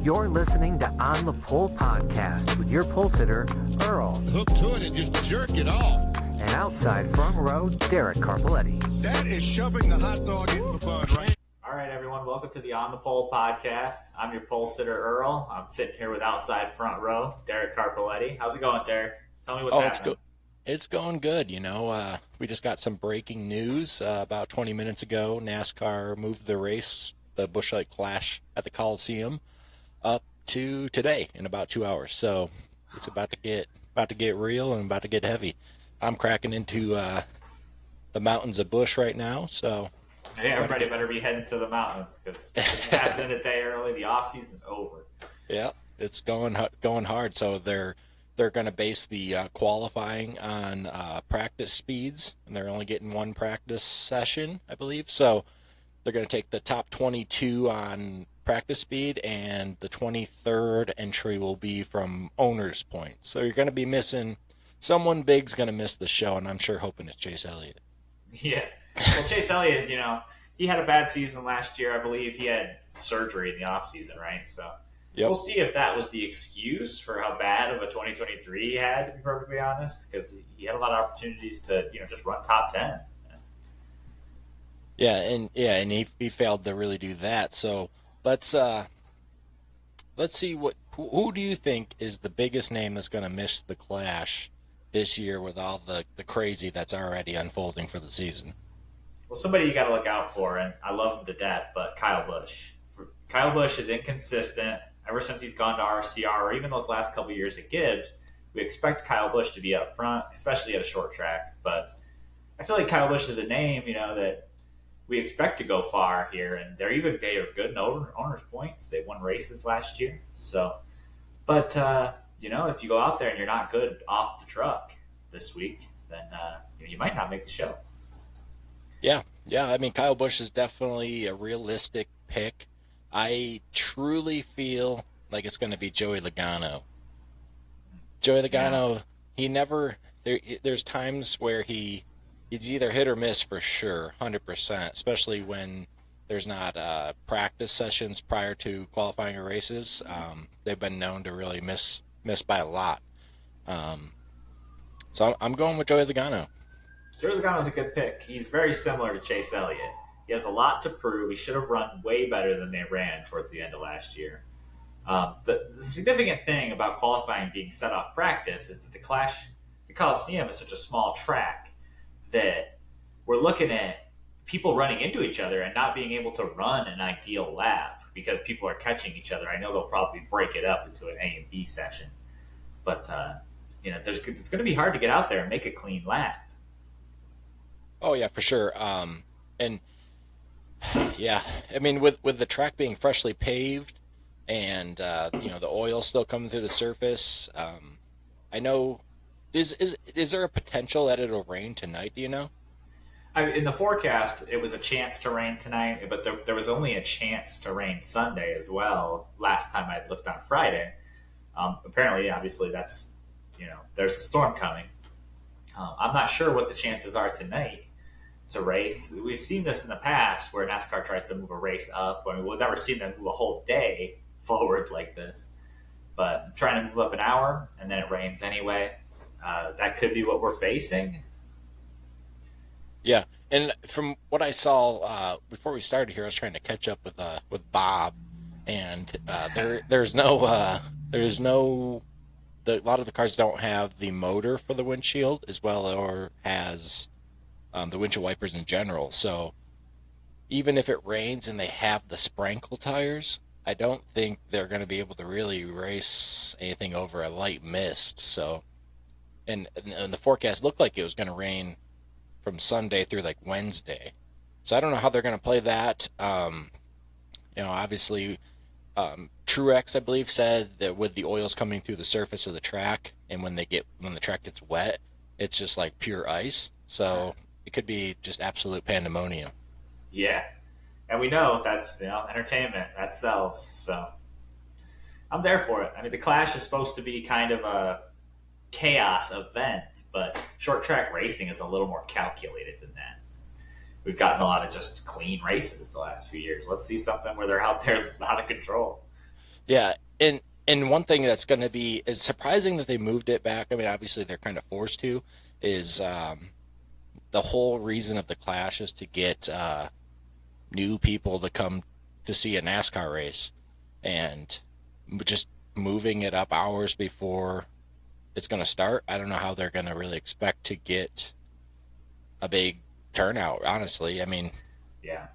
You're listening to On the Pole Podcast with your pole sitter, Earl. Hook to it and just jerk it off. And outside front row, Derreck. That is shoving the hot dog in the bun, right? All right, everyone. Welcome to the On the Pole Podcast. I'm your pole sitter, Earl. I'm sitting here with outside front row, Derreck. How's it going, Derreck? Tell me what's happening. It's going good. We just got some breaking news about 20 minutes ago. NASCAR moved the race, the Busch Light Clash at the Coliseum, up to today in about 2 hours. So it's about to get real and about to get heavy. I'm cracking into the mountains of Busch right now. So hey, everybody better be heading to the mountains because this is happening a day early. The off-season's over. Yeah, it's going hard. So they're going to base the qualifying on practice speeds, and they're only getting one practice session, I believe. So they're going to take the top 22 on practice speed, and the 23rd entry will be from owner's points. So you're going to be missing someone big's going to miss the show, and I'm sure hoping it's Chase Elliott. Yeah. Well, Chase Elliott, he had a bad season last year. I believe he had surgery in the offseason, right? So We'll see if that was the excuse for how bad of a 2023 he had, to be perfectly honest, because he had a lot of opportunities to, just run top 10. Yeah, and he failed to really do that. So let's see who do you think is the biggest name that's going to miss the Clash this year with all the crazy that's already unfolding for the season? Well, somebody you got to look out for, and I love him to death, but Kyle Busch. Kyle Busch is inconsistent. Ever since he's gone to RCR, or even those last couple of years at Gibbs, we expect Kyle Busch to be up front, especially at a short track. But I feel like Kyle Busch is a name, that we expect to go far here, and they are good in owners' points. They won races last year. So, but if you go out there and you're not good off the truck this week, then you might not make the show. Yeah. I mean, Kyle Busch is definitely a realistic pick. I truly feel like it's going to be Joey Logano. Joey Logano, there's times where he's either hit or miss for sure, 100%, especially when there's not practice sessions prior to qualifying or races. They've been known to really miss by a lot. So I'm going with Joey Logano. Joey Logano's a good pick. He's very similar to Chase Elliott. He has a lot to prove. He should have run way better than they ran towards the end of last year. The significant thing about qualifying being set off practice is that the Coliseum is such a small track that we're looking at people running into each other and not being able to run an ideal lap because people are catching each other. I know they'll probably break it up into an A and B session, but it's going to be hard to get out there and make a clean lap. Oh yeah, for sure. And yeah, I mean, with the track being freshly paved and the oil still coming through the surface, I know is there a potential that it'll rain tonight? Do you know? In the forecast, it was a chance to rain tonight, but there was only a chance to rain Sunday as well. Last time I looked on Friday, apparently, obviously, that's there's a storm coming. I'm not sure what the chances are tonight. To race. We've seen this in the past where NASCAR tries to move a race up. I mean, we've never seen them move a whole day forward like this. But trying to move up an hour and then it rains anyway. That could be what we're facing. Yeah, and from what I saw before we started here, I was trying to catch up with Bob, and there's no a lot of the cars don't have the motor for the windshield as well, or has the windshield wipers in general. So even if it rains and they have the sprinkle tires, I don't think they're going to be able to really race anything over a light mist. So, and the forecast looked like it was going to rain from Sunday through like Wednesday. So I don't know how they're going to play that. Obviously, Truex, I believe, said that with the oils coming through the surface of the track, and when the track gets wet, it's just like pure ice. So it could be just absolute pandemonium. Yeah. And we know that's, entertainment. That sells. So I'm there for it. I mean, the Clash is supposed to be kind of a chaos event, but short track racing is a little more calculated than that. We've gotten a lot of just clean races the last few years. Let's see something where they're out there out of control. Yeah, and one thing that's going to be is surprising that they moved it back. I mean, obviously they're kind of forced to. Is the whole reason of the Clash is to get new people to come to see a NASCAR race, and just moving it up hours before it's going to start. I don't know how they're going to really expect to get a big turnout. Honestly, I mean, Yeah.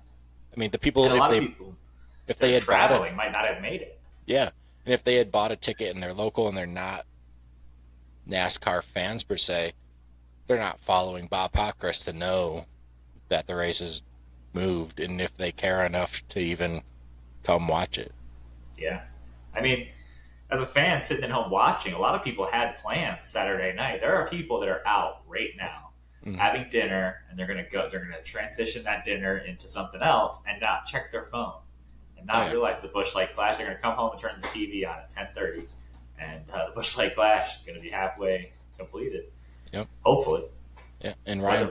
the people And a lot of people, if they had traveling, might not have made it. yeah, and if they had bought a ticket and they're local and they're not NASCAR fans per se, they're not following Bob Pockris to know that the race is moved, and if they care enough to even come watch it. Yeah. I mean, as a fan sitting at home watching, a lot of people had plans Saturday night. There are people that are out right now having dinner, and they're going to transition that dinner into something else and not check their phone and not realize the Busch Light Clash. They're going to come home and turn the TV on at 10:30, and the Busch Light Clash is going to be halfway completed. Yep. Hopefully. Yeah, and Ryan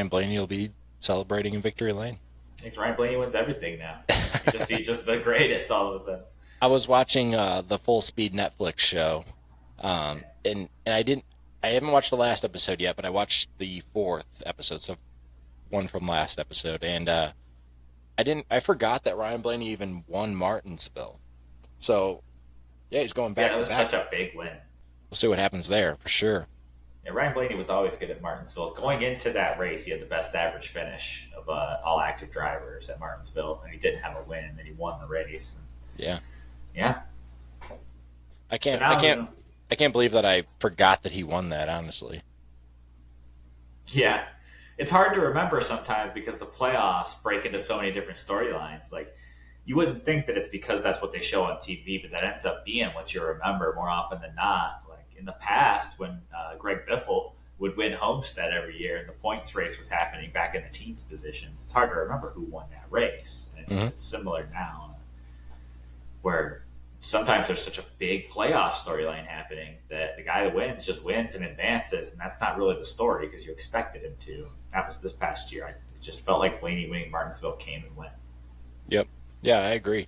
Blaney will be celebrating in Victory Lane. I think Ryan Blaney wins everything now. He's just the greatest all of a sudden. I was watching the Full Speed Netflix show, and I haven't watched the last episode yet, but I watched the 4th episode, so one from last episode, and I forgot that Ryan Blaney even won Martinsville. So yeah, he's going back. Yeah, that was such a big win. We'll see what happens there for sure. Yeah, Ryan Blaney was always good at Martinsville. Going into that race, he had the best average finish of all active drivers at Martinsville, and he didn't have a win, and he won the race. Yeah. Yeah. I can't believe that I forgot that he won that, honestly. Yeah. It's hard to remember sometimes because the playoffs break into so many different storylines. Like, you wouldn't think that it's because that's what they show on TV, but that ends up being what you remember more often than not. Like in the past, when Greg Biffle would win Homestead every year and the points race was happening back in the teens positions, it's hard to remember who won that race. And it's similar now, where sometimes there's such a big playoff storyline happening that the guy that wins just wins and advances, and that's not really the story because you expected him to. That was this past year. It just felt like Blaney winning Martinsville came and went. Yep. Yeah, I agree.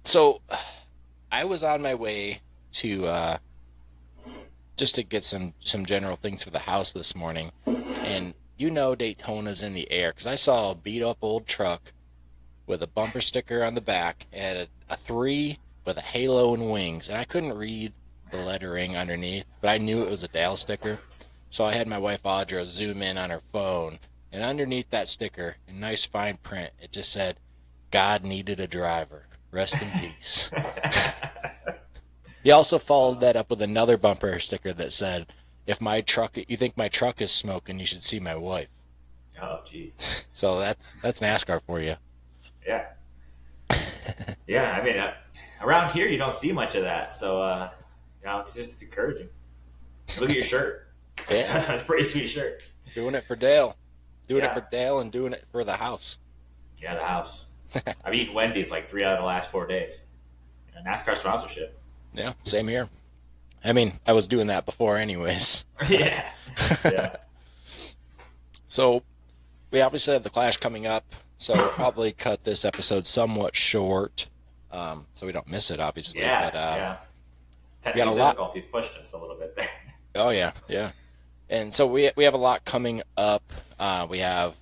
So I was on my way to just to get some general things for the house this morning, and Daytona's in the air because I saw a beat up old truck with a bumper sticker on the back and a 3 with a halo and wings, and I couldn't read the lettering underneath, but I knew it was a Dale sticker, so I had my wife Audra zoom in on her phone, and underneath that sticker, in nice fine print, it just said, "God needed a driver. Rest in peace." He also followed that up with another bumper sticker that said, "If you think my truck is smoking, you should see my wife." Oh, jeez. So that's NASCAR for you. Yeah. Yeah, I mean, around here you don't see much of that, so it's encouraging. Look at your shirt. Yeah. That's a pretty sweet shirt. Doing it for Dale. Doing it for Dale and doing it for the house. Yeah, the house. I've eaten Wendy's like 3 out of the last 4 days. NASCAR sponsorship. Yeah, same here. I mean, I was doing that before anyways. Yeah. Yeah. So, we obviously have the Clash coming up, so we'll probably cut this episode somewhat short, so we don't miss it, obviously. Yeah, but, Technical difficulties pushed us a little bit there. Oh, yeah, yeah. And so we have a lot coming up. We have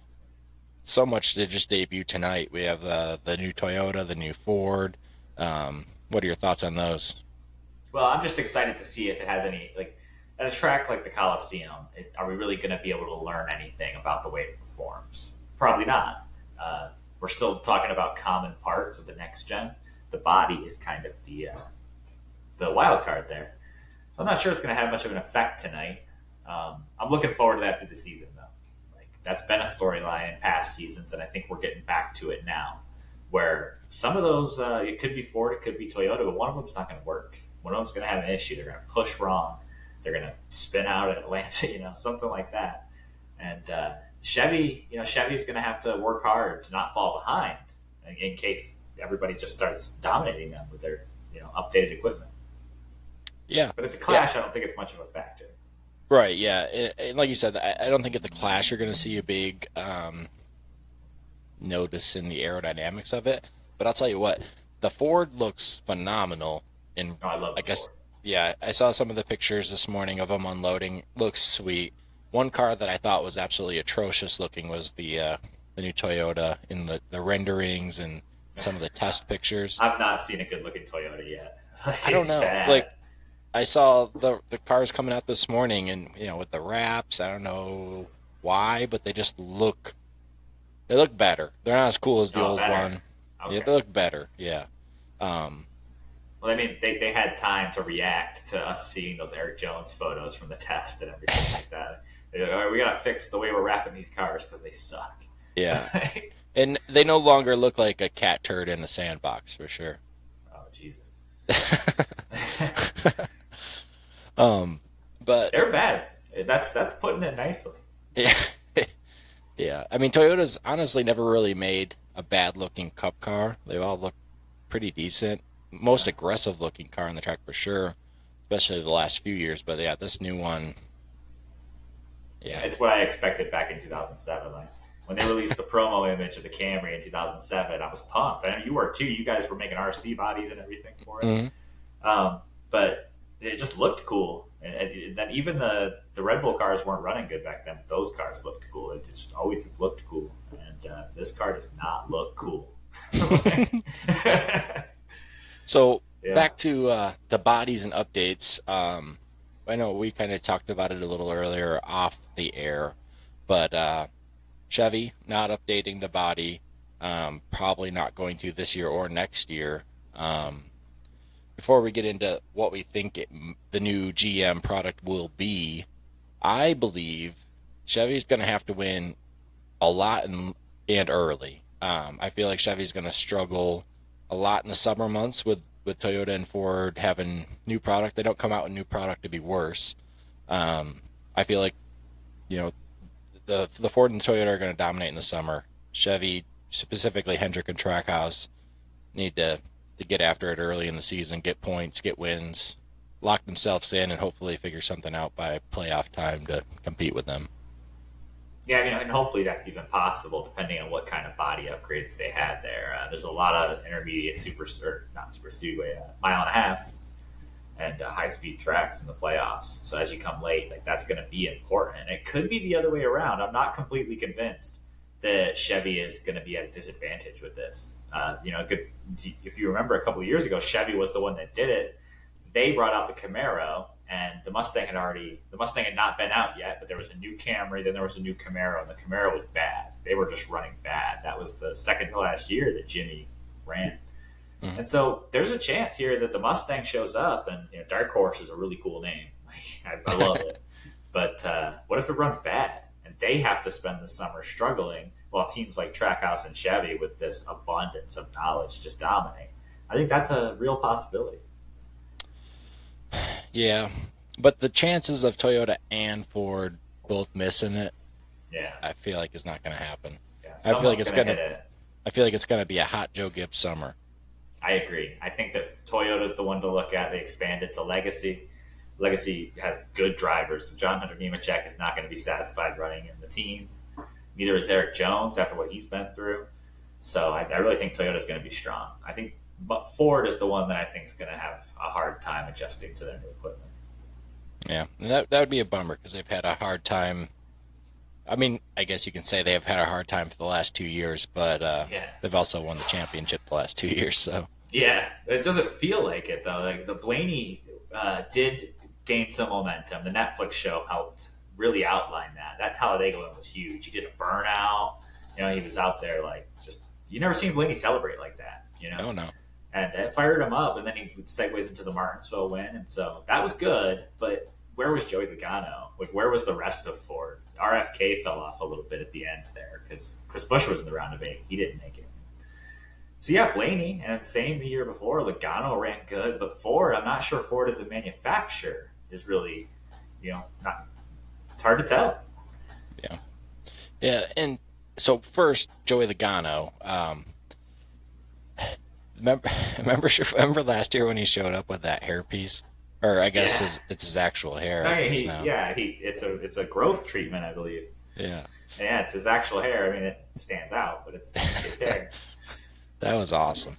so much to just debut tonight. We have the new Toyota, the new Ford. What are your thoughts on those? Well, I'm just excited to see if it has any, like, at a track like the Coliseum, are we really going to be able to learn anything about the way it performs? Probably not. We're still talking about common parts of the next gen. The body is kind of the wild card there. So I'm not sure it's going to have much of an effect tonight. I'm looking forward to that through the season, though. Like, that's been a storyline in past seasons, and I think we're getting back to it now, where some of those, it could be Ford, it could be Toyota, but one of them's not going to work. One of them's going to have an issue. They're going to push wrong. They're going to spin out at Atlanta, something like that. And Chevy's going to have to work hard to not fall behind in case everybody just starts dominating them with their, updated equipment. Yeah. But at the Clash, I don't think it's much of a factor. Right, yeah. And like you said, I don't think at the Clash you're going to see a big notice in the aerodynamics of it. But I'll tell you what, the Ford looks phenomenal. And Oh, I love I the guess, Ford. yeah, I saw some of the pictures this morning of them unloading. Looks sweet. One car that I thought was absolutely atrocious looking was the new Toyota in the renderings and some of the test pictures. I've not seen a good looking Toyota yet. I don't It's know. bad. Like, I saw the cars coming out this morning, and with the wraps, I don't know why, but they look better. They're not as cool as the Oh, old better. one. Yeah, Okay. they look better. Yeah. Um, Well, I mean, they had time to react to us seeing those Eric Jones photos from the test and everything like that. They're like, all right, we got to fix the way we're wrapping these cars because they suck. yeah. And they no longer look like a cat turd in a sandbox for sure. Oh, Jesus. But They're bad. That's putting it nicely. yeah, yeah. I mean, Toyota's honestly never really made a bad looking Cup car. They all look pretty decent. Most aggressive looking car on the track for sure, especially the last few years. But yeah, this new one, yeah, It's what I expected back in 2007. Like when they released the promo image of the Camry in 2007, I was pumped. I know you were too. You guys were making RC bodies and everything for it. But it just looked cool. And then even the Red Bull cars weren't running good back then. Those cars looked cool. It just always looked cool. And this car does not look cool. So Yeah. back to the bodies and updates. I know we kind of talked about it a little earlier off the air, but Chevy not updating the body, probably not going to this year or next year. Before we get into what we think the new GM product will be, I believe Chevy's going to have to win a lot and early. I feel like Chevy's going to struggle a lot in the summer months with Toyota and Ford having new product. They don't come out with new product to be worse. I feel like, the Ford and Toyota are going to dominate in the summer. Chevy, specifically Hendrick and Trackhouse, need to get after it early in the season, get points, get wins, lock themselves in, and hopefully figure something out by playoff time to compete with them. Yeah, I mean, and hopefully that's even possible depending on what kind of body upgrades they had there. There's a lot of intermediate not super speedway, mile and a halves and high speed tracks in the playoffs. So as you come late, like that's going to be important. And it could be the other way around. I'm not completely convinced that Chevy is going to be at a disadvantage with this. If you remember a couple of years ago, Chevy was the one that did it. They brought out the Camaro, and the Mustang had not been out yet, but there was a new Camry, then there was a new Camaro, and the Camaro was bad. They were just running bad. That was the second to last year that Jimmy ran. Mm-hmm. And so there's a chance here that the Mustang shows up, and Dark Horse is a really cool name. I love it. But what if it runs bad, and they have to spend the summer struggling while teams like Trackhouse and Chevy with this abundance of knowledge just dominate? I think that's a real possibility. Yeah, but the chances of Toyota and Ford both missing it, I feel like is not going to happen. Yeah, I feel like it's going to. I feel like it's going to be a hot Joe Gibbs summer. I agree. I think that Toyota's the one to look at. They expanded to Legacy. Legacy has good drivers. John Hunter Nemechek is not going to be satisfied running in the teens. Neither is Eric Jones after what he's been through. So I really think Toyota's going to be strong. I think Ford is the one that I think is going to have a hard time adjusting to their new equipment. Yeah, and that would be a bummer because they've had a hard time. I mean, I guess you can say they have had a hard time for the last 2 years, but they've also won the championship the last 2 years. So yeah, it doesn't feel like it though. Like the Blaney did gain some momentum. The Netflix show helped really outline that. That Talladega one was huge. He did a burnout. He was out there like just you never seen Blaney celebrate like that. Oh no. And it fired him up, and then he segues into the Martinsville win, and so that was good. But where was Joey Logano? Like, where was the rest of Ford? RFK fell off a little bit at the end there because Chris Buescher was in the round of 8. He didn't make it. So yeah, Blaney, and same the year before, Logano ran good, but Ford, I'm not sure Ford as a manufacturer is really, not. It's hard to tell. Yeah, and so first, Joey Logano. Remember last year when he showed up with that hairpiece, or I guess it's his actual hair. It's a growth treatment, I believe. Yeah, it's his actual hair. I mean, it stands out, but it's his hair. That was awesome.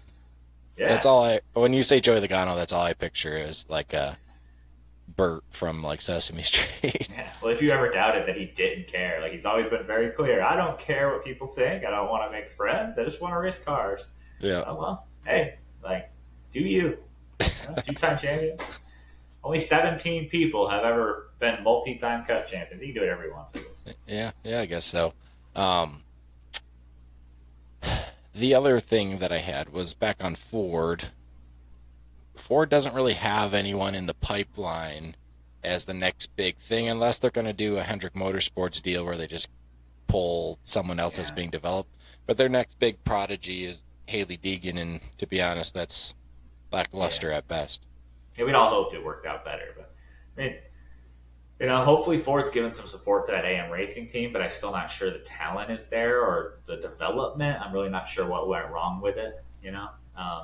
Yeah. That's all when you say Joey Logano, that's all I picture is like a Bert from like Sesame Street. Yeah. Well, if you ever doubted that he didn't care, like he's always been very clear. I don't care what people think. I don't want to make friends. I just want to race cars. Yeah. Oh, well, hey, like, do you? Two-time champion. Only 17 people have ever been multi-time Cup champions. You can do it every once in a while. Yeah, I guess so. The other thing that I had was back on Ford. Ford doesn't really have anyone in the pipeline as the next big thing unless they're going to do a Hendrick Motorsports deal where they just pull someone else that's being developed. But their next big prodigy is Haley Deegan, and to be honest, that's lackluster at best. Yeah, we'd all hoped it worked out better, but I mean, hopefully Ford's given some support to that AM Racing team, but I'm still not sure the talent is there or the development. I'm really not sure what went wrong with it.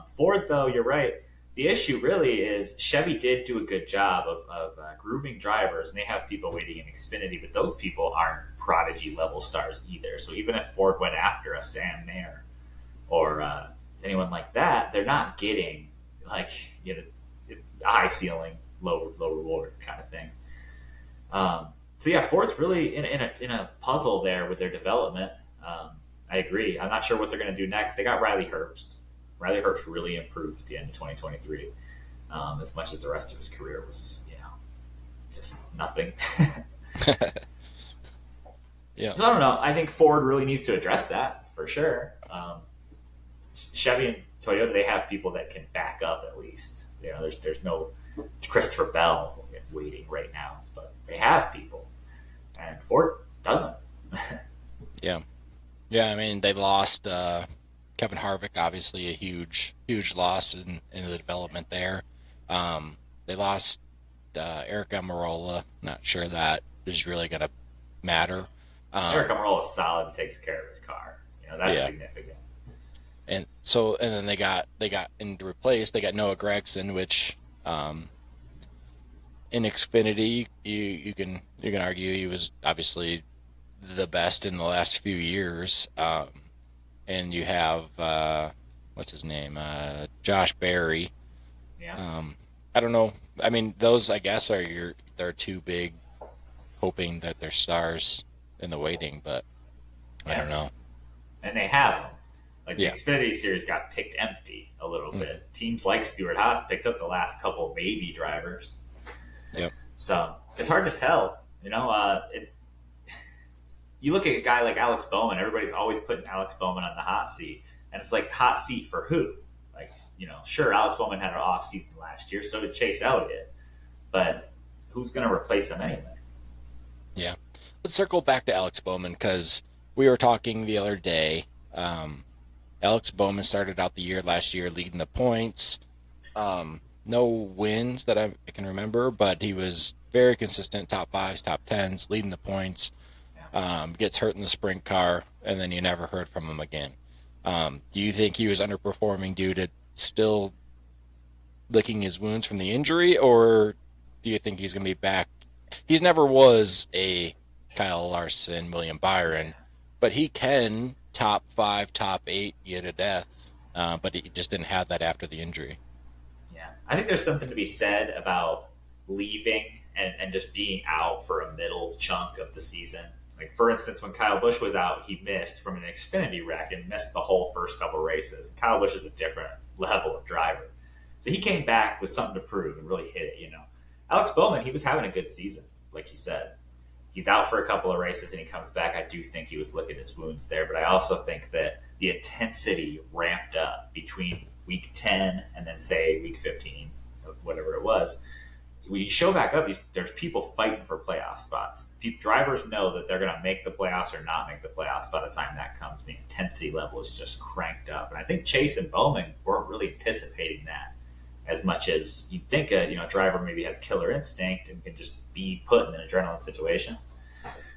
Ford, though, you're right. The issue really is Chevy did do a good job of grooming drivers, and they have people waiting in Xfinity, but those people aren't prodigy level stars either. So even if Ford went after a Sam Mayer or anyone like that, they're not getting like a high ceiling, low reward kind of thing. So yeah, Ford's really in a puzzle there with their development. I agree. I'm not sure what they're going to do next. They got Riley Herbst. Riley Herbst really improved at the end of 2023, as much as the rest of his career was, just nothing. Yeah. So I don't know. I think Ford really needs to address that for sure. Chevy and Toyota, they have people that can back up at least. There's no Christopher Bell waiting right now, but they have people, and Ford doesn't. Yeah. I mean, they lost Kevin Harvick, obviously a huge loss in the development there. They lost Eric Almirola. Not sure that is really going to matter. Eric Almirola is solid and takes care of his car. That's significant. And then they got in to replace. They got Noah Gragson, which in Xfinity you can argue he was obviously the best in the last few years. And you have what's his name, Josh Berry. Yeah. I don't know. I mean, those I guess they're too big, hoping that they're stars in the waiting, but I don't know. And they have them. Like the Xfinity Series got picked empty a little bit. Teams like Stewart Haas picked up the last couple baby drivers. Yep. So it's hard to tell. You look at a guy like Alex Bowman. Everybody's always putting Alex Bowman on the hot seat, and it's like hot seat for who? Like sure, Alex Bowman had an off season last year. So did Chase Elliott, but who's going to replace him anyway? Yeah. Let's circle back to Alex Bowman because we were talking the other day. Alex Bowman started out the year last year leading the points. No wins that I can remember, but he was very consistent, top 5s, top 10s, leading the points. Gets hurt in the sprint car, and then you never heard from him again. Do you think he was underperforming due to still licking his wounds from the injury, or do you think he's going to be back? He's never was a Kyle Larson, William Byron, but he can top 5, top 8 you to death, but he just didn't have that after the injury. Yeah, I think there's something to be said about leaving and just being out for a middle chunk of the season. Like, for instance, when Kyle Busch was out, he missed from an Xfinity wreck and missed the whole first couple races. Kyle Busch is a different level of driver. So he came back with something to prove and really hit it, Alex Bowman, he was having a good season, like you said. He's out for a couple of races and he comes back. I do think he was licking his wounds there, but I also think that the intensity ramped up between week 10 and then, say, week 15, whatever it was. When you show back up, there's people fighting for playoff spots. Drivers know that they're going to make the playoffs or not make the playoffs by the time that comes. The intensity level is just cranked up. And I think Chase and Bowman weren't really anticipating that as much as you'd think a driver maybe has killer instinct and can just be put in an adrenaline situation.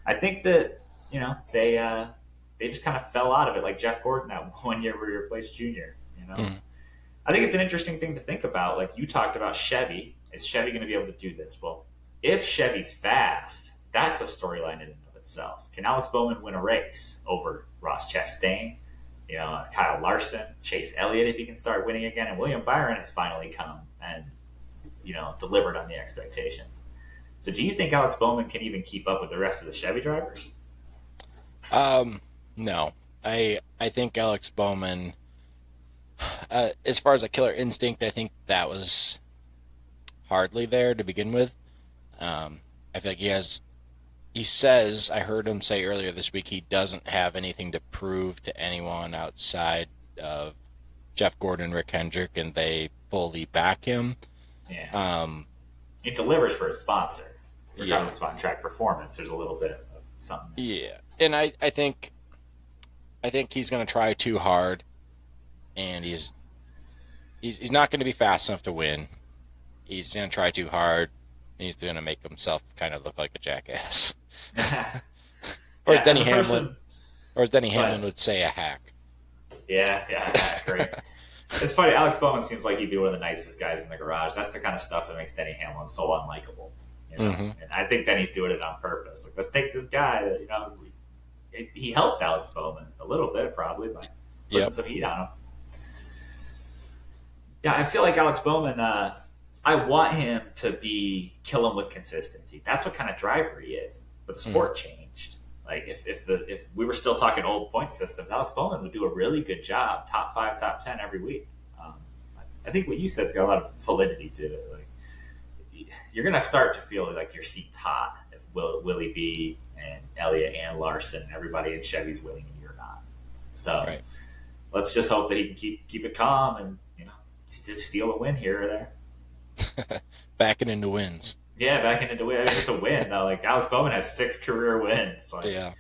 I think that, they just kind of fell out of it, like Jeff Gordon that one year where he replaced Junior, I think it's an interesting thing to think about. Like you talked about Chevy. Is Chevy going to be able to do this? Well, if Chevy's fast, that's a storyline in and of itself. Can Alex Bowman win a race over Ross Chastain, Kyle Larson, Chase Elliott, if he can start winning again, and William Byron has finally come and, delivered on the expectations. So do you think Alex Bowman can even keep up with the rest of the Chevy drivers? No. I think Alex Bowman, as far as a killer instinct, I think that was hardly there to begin with. I feel like he says, I heard him say earlier this week, he doesn't have anything to prove to anyone outside of Jeff Gordon, Rick Hendrick, and they fully back him. Yeah. He delivers for his sponsor. Regardless of on-track performance, there's a little bit of something. Yeah. And I think he's going to try too hard, and he's not going to be fast enough to win. He's going to try too hard. He's going to make himself kind of look like a jackass. Or as Denny Hamlin would say, a hack. Yeah, hack, right. It's funny, Alex Bowman seems like he'd be one of the nicest guys in the garage. That's the kind of stuff that makes Denny Hamlin so unlikable. And I think Denny's doing it on purpose. Like, let's take this guy that, he helped Alex Bowman a little bit, probably, by putting some heat on him. Yeah, I feel like Alex Bowman, I want him to kill him with consistency. That's what kind of driver he is. But the sport changed. Like, if we were still talking old point systems, Alex Bowman would do a really good job, top 5, top 10 every week. I think what you said's got a lot of validity to it. Like, you're gonna start to feel like your seat's hot if Willie B and Elliott and Larson and everybody in Chevy's winning and you're not. So let's just hope that he can keep it calm and just steal a win here or there. Backing into wins. Yeah, backing into win. It's a win though. Like, Alex Bowman has 6 career wins. Like,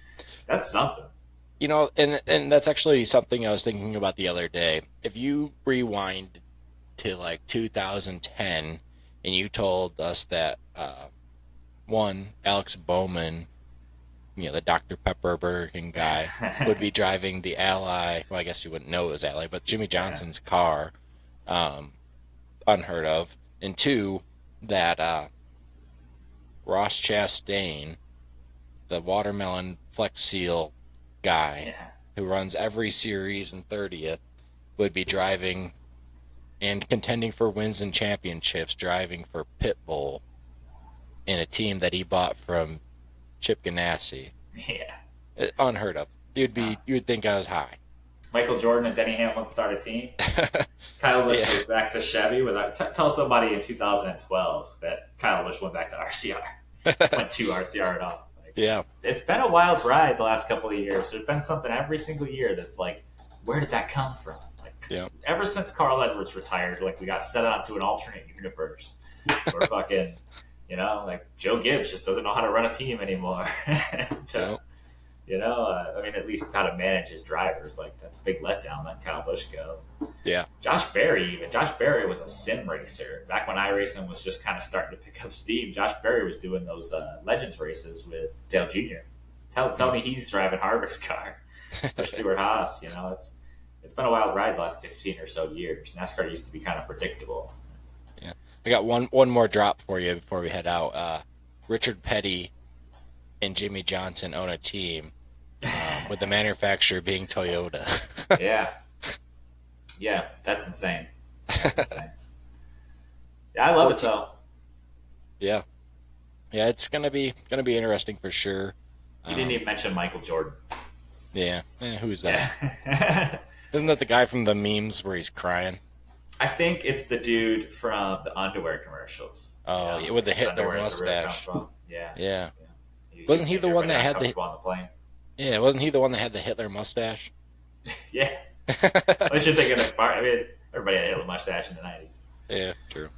that's something. And that's actually something I was thinking about the other day. If you rewind to like 2010 and you told us that Alex Bowman, the Dr. Pepper Burger King guy, would be driving the Ally. Well, I guess you wouldn't know it was Ally, but Jimmy Johnson's car, unheard of. And 2, that Ross Chastain, the Watermelon Flex Seal guy, who runs every series in 30th, would be driving and contending for wins and championships, driving for Pitbull in a team that he bought from Chip Ganassi. Yeah. Unheard of. You would think I was high. Michael Jordan and Denny Hamlin start a team. Kyle Busch goes back to Chevy. Tell somebody in 2012 that Kyle Busch went back to RCR. Went to RCR at all. It's been a wild ride the last couple of years. There's been something every single year that's like, where did that come from? Ever since Carl Edwards retired, like, we got set onto an alternate universe where fucking, like, Joe Gibbs just doesn't know how to run a team anymore. At least how to manage his drivers. Like, that's a big letdown, letting Kyle Busch go. Yeah. Josh Berry was a sim racer. Back when iRacing was just kind of starting to pick up steam, Josh Berry was doing those Legends races with Dale Jr. Tell me he's driving Harvick's car. Or Stuart Haas, it's been a wild ride the last 15 or so years. NASCAR used to be kind of predictable. Yeah. I got one more drop for you before we head out. Richard Petty and Jimmy Johnson own a team, with the manufacturer being Toyota. Yeah, that's insane. Yeah, I love it though. Yeah, it's gonna be interesting for sure. You didn't even mention Michael Jordan. Yeah, who's that? Isn't that the guy from the memes where he's crying? I think it's the dude from the underwear commercials. Oh, with the Hitler mustache. Yeah. Wasn't he the one that had on the plane? Yeah, wasn't he the one that had the Hitler mustache? Yeah. Unless you're thinking of everybody had a Hitler mustache in the 90s. Yeah, true.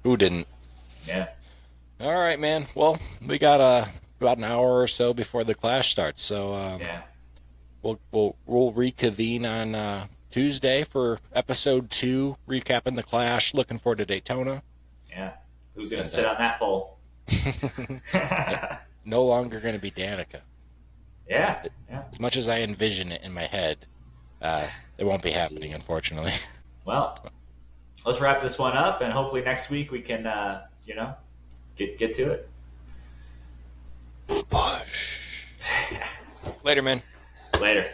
Who didn't? Yeah. All right, man. Well, we got about an hour or so before the Clash starts, so we'll reconvene on Tuesday for episode 2, recapping the Clash. Looking forward to Daytona. Yeah. Who's gonna sit on that pole? No longer going to be Danica. Yeah. As much as I envision it in my head, it won't be happening, unfortunately. Well, let's wrap this one up, and hopefully next week we can, get to it. Push. Later, man. Later.